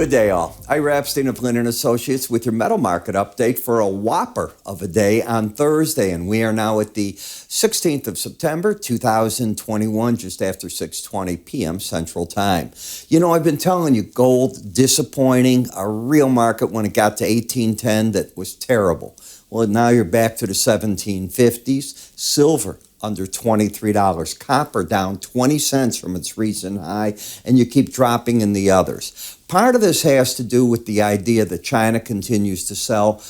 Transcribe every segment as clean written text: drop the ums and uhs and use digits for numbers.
Good day, all. Ira Epstein of Linn Associates with your metal market update for a whopper of a day on Thursday. And we are now at the 16th of September, 2021, just after 6:20 p.m. Central Time. You know, I've been telling you, gold disappointing, a real market when it got to 1810 that was terrible. Well, now you're back to the 1750s. Silver under $23. Copper down 20 cents from its recent high, and you keep dropping in the others. Part of this has to do with the idea that China continues to sell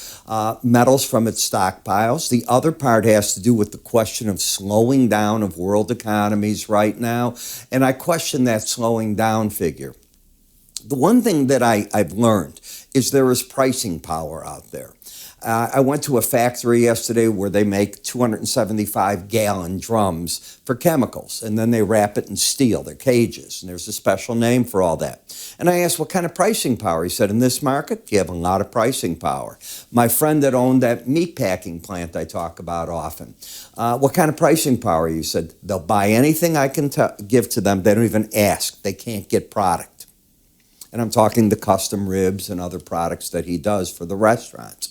metals from its stockpiles. The other part has to do with the question of slowing down of world economies right now, and I question that slowing down figure. The one thing that I've learned is there is pricing power out there. I went to a factory yesterday where they make 275-gallon drums for chemicals, and then they wrap it in steel. They're cages, and there's a special name for all that. And I asked, what kind of pricing power? He said, in this market, you have a lot of pricing power. My friend that owned that meat packing plant I talk about often, what kind of pricing power? He said, they'll buy anything I can give to them. They don't even ask. They can't get product. And I'm talking the custom ribs and other products that he does for the restaurants.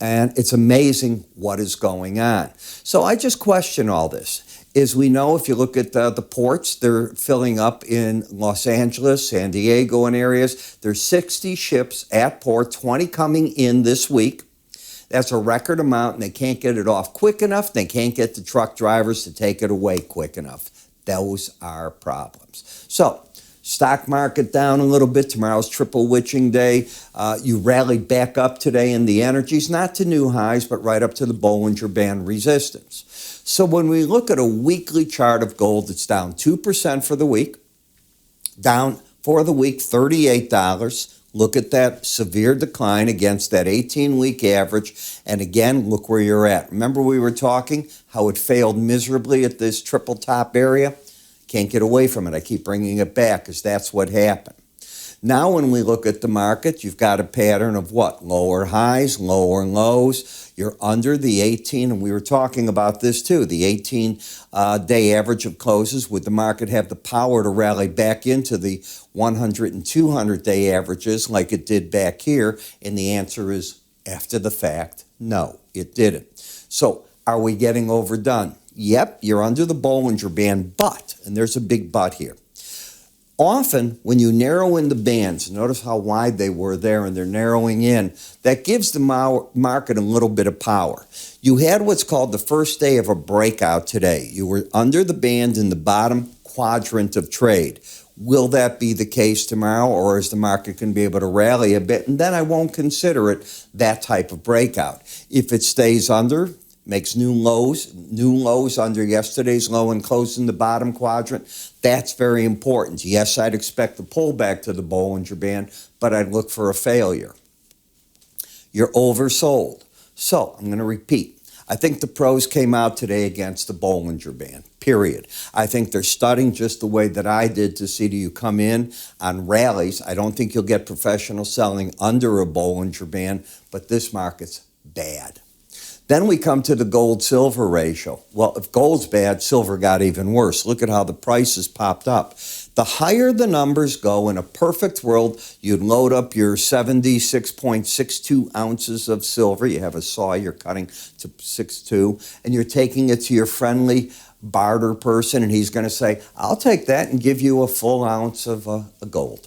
And it's amazing what is going on. So I just question all this. As we know, if you look at the ports, they're filling up in Los Angeles, San Diego, and areas. There's 60 ships at port, 20 coming in this week. That's a record amount, and they can't get it off quick enough. They can't get the truck drivers to take it away quick enough. Those are problems. So, stock market down a little bit. Tomorrow's triple witching day. You rallied back up today in the energies, not to new highs, but right up to the Bollinger Band resistance. So when we look at a weekly chart of gold, it's down 2% for the week. Down for the week, $38. Look at that severe decline against that 18-week average. And again, look where you're at. Remember we were talking how it failed miserably at this triple top area? Can't get away from it. I keep bringing it back because that's what happened. Now when we look at the market, you've got a pattern of what? Lower highs, lower lows. You're under the 18, and we were talking about this too, the 18-day average of closes. Would the market have the power to rally back into the 100 and 200-day averages like it did back here? And the answer is, after the fact, no, it didn't. So are we getting overdone? Yep, you're under the Bollinger Band, but, and there's a big but here, often when you narrow in the bands, notice how wide they were there and they're narrowing in, that gives the market a little bit of power. You had what's called the first day of a breakout today. You were under the band in the bottom quadrant of trade. Will that be the case tomorrow, or is the market going to be able to rally a bit? And then I won't consider it that type of breakout. If it stays under, makes new lows under yesterday's low and close in the bottom quadrant. That's very important. Yes, I'd expect a pullback to the Bollinger Band, but I'd look for a failure. You're oversold. So I'm going to repeat. I think the pros came out today against the Bollinger Band, period. I think they're studying just the way that I did to see, do you come in on rallies? I don't think you'll get professional selling under a Bollinger Band, but this market's bad. Then we come to the gold-silver ratio. Well, if gold's bad, silver got even worse. Look at how the prices popped up. The higher the numbers go, in a perfect world, you'd load up your 76.62 ounces of silver. You have a saw, you're cutting to 6.2, and you're taking it to your friendly barter person, and he's going to say, I'll take that and give you a full ounce of gold.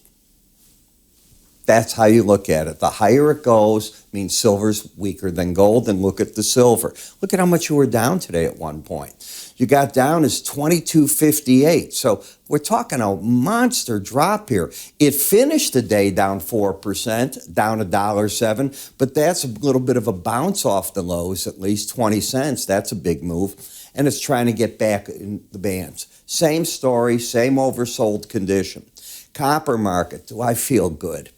That's how you look at it. The higher it goes means silver's weaker than gold. And look at the silver. Look at how much you were down today at one point. You got down as 22.58. So we're talking a monster drop here. It finished the day down 4%, down $1.07. But that's a little bit of a bounce off the lows, at least 20 cents. That's a big move. And it's trying to get back in the bands. Same story, same oversold condition. Copper market, do I feel good?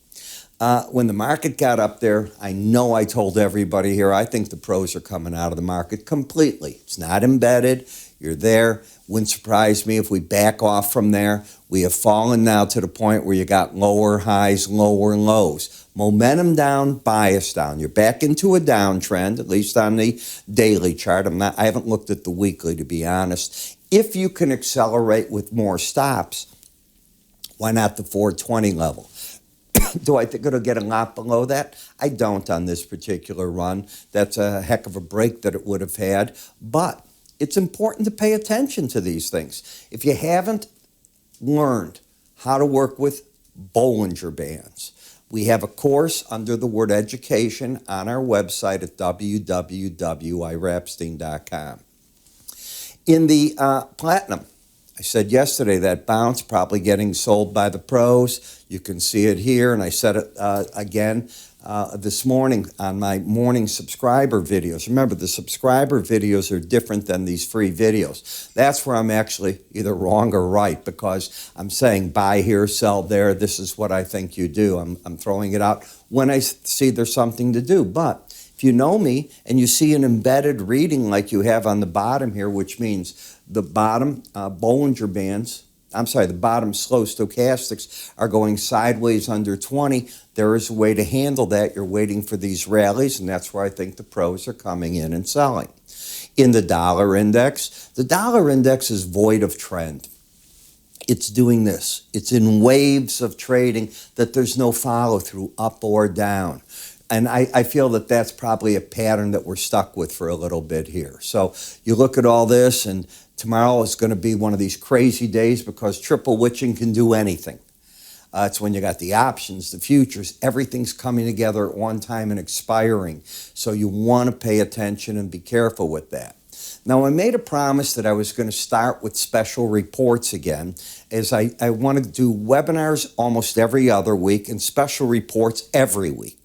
When the market got up there, I know I told everybody here, I think the pros are coming out of the market completely. It's not embedded. You're there. Wouldn't surprise me if we back off from there. We have fallen now to the point where you got lower highs, lower lows. Momentum down, bias down. You're back into a downtrend, at least on the daily chart. I haven't looked at the weekly, to be honest. If you can accelerate with more stops, why not the 420 level? Do I think it'll get a lot below that? I don't on this particular run. That's a heck of a break that it would have had. But it's important to pay attention to these things. If you haven't learned how to work with Bollinger Bands, we have a course under the word education on our website at www.iraepstein.com. In the platinum, I said yesterday that bounce probably getting sold by the pros. You can see it here, and I said it again this morning on my morning subscriber videos. Remember, the subscriber videos are different than these free videos. That's where I'm actually either wrong or right, because I'm saying buy here, sell there. This is what I think you do. I'm throwing it out when I see there's something to do. But if you know me and you see an embedded reading like you have on the bottom here, which means the bottom Bollinger Bands, the bottom slow stochastics are going sideways under 20. There is a way to handle that. You're waiting for these rallies, and that's where I think the pros are coming in and selling. In the dollar index is void of trend. It's doing this. It's in waves of trading that there's no follow through up or down. And I feel that that's probably a pattern that we're stuck with for a little bit here. So you look at all this, and tomorrow is going to be one of these crazy days because triple witching can do anything. It's when you got the options, the futures, everything's coming together at one time and expiring. So you want to pay attention and be careful with that. Now, I made a promise that I was going to start with special reports again, as I want to do webinars almost every other week and special reports every week.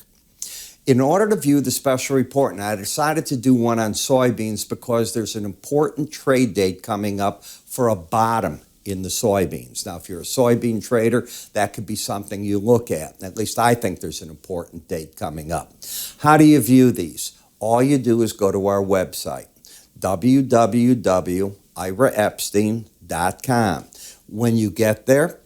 In order to view the special report, and I decided to do one on soybeans because there's an important trade date coming up for a bottom in the soybeans. Now, if you're a soybean trader, that could be something you look at. At least I think there's an important date coming up. How do you view these? All you do is go to our website, www.iraepstein.com. When you get there,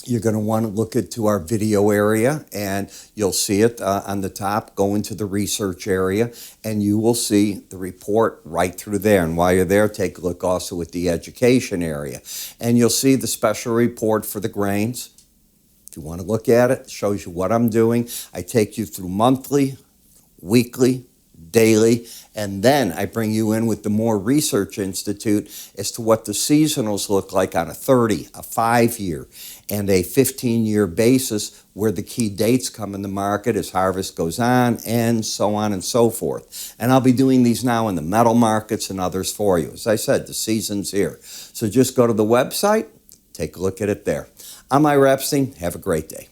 you're going to want to look into our video area, and you'll see it on the top. Go into the research area, and you will see the report right through there. And while you're there, take a look also at the education area. And you'll see the special report for the grains. If you want to look at it, it shows you what I'm doing. I take you through monthly, weekly, daily, and then I bring you in with the More Research Institute as to what the seasonals look like on a 30, a 5-year, and a 15-year basis, where the key dates come in the market as harvest goes on, and so on and so forth. And I'll be doing these now in the metal markets and others for you. As I said, the season's here. So just go to the website, take a look at it there. I'm Ira Epstein. Have a great day.